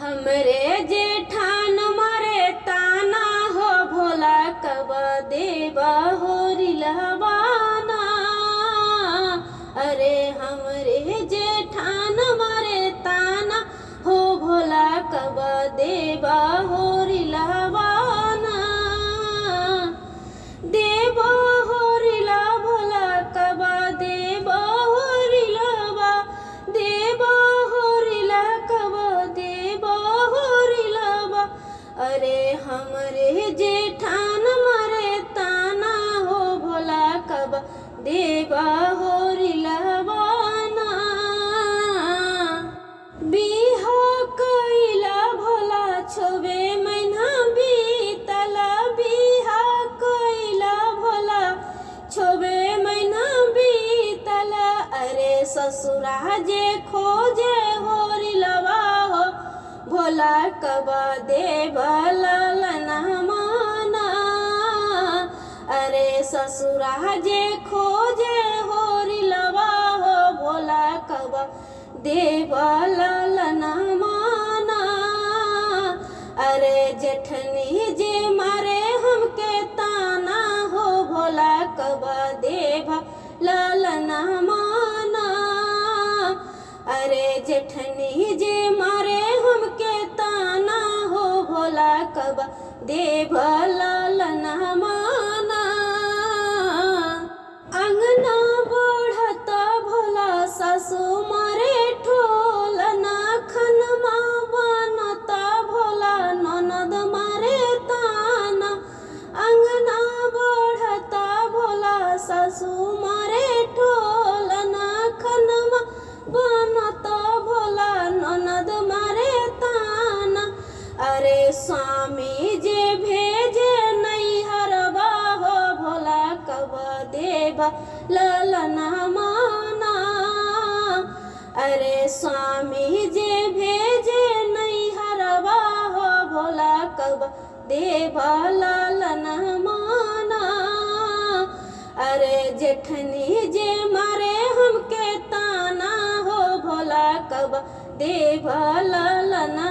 हमरे जेठान मारे ताना हो भोला कब देवा हो रिलवाना। अरे हमरे जेठान मारे ताना हो भोला कब देवा हो रिलवाना। देवा हो रिला भोला कब देवा हो रिलवा। देवा हो रिला कब देवा हो रिलवा। अरे हमरे जेठान मारे ताना हो भोला कब देवा हो रिलवाना। बिहा कइला भोला छबे महीना बीतला। बिहा कइला भोला छबे महीना बीतला। अरे ससुरा जे खोजे हो रिलवा हो भोला कब देवा ललना माना। अरे ससुरा जे खोजे हो रिलवा हो भोला कब देवा ललना माना। अरे जेठनी जे मारे हमके ताना हो भोला कब देवा ललना माना। अरे जेठनी जे मारे हमके ताना हो भोला कब देवा ललना माना। अंगना बढ़ता भोला सासू मारे ठोलना। खनमा बनता भोला ननद मारे ताना। अंगना बढ़ता भोला सासू मारे ठोलना। खनमा बनता भोला ननद मारे ताना। अरे स्वामी जे भेजे नैहरवा हो भोला कब देवा ललना माना। अरे स्वामी जे भेजे नैहरवा हो भोला कब देवा ललना माना। अरे जेठनी जे मारे हमके ताना हो भोला कब देवा ललना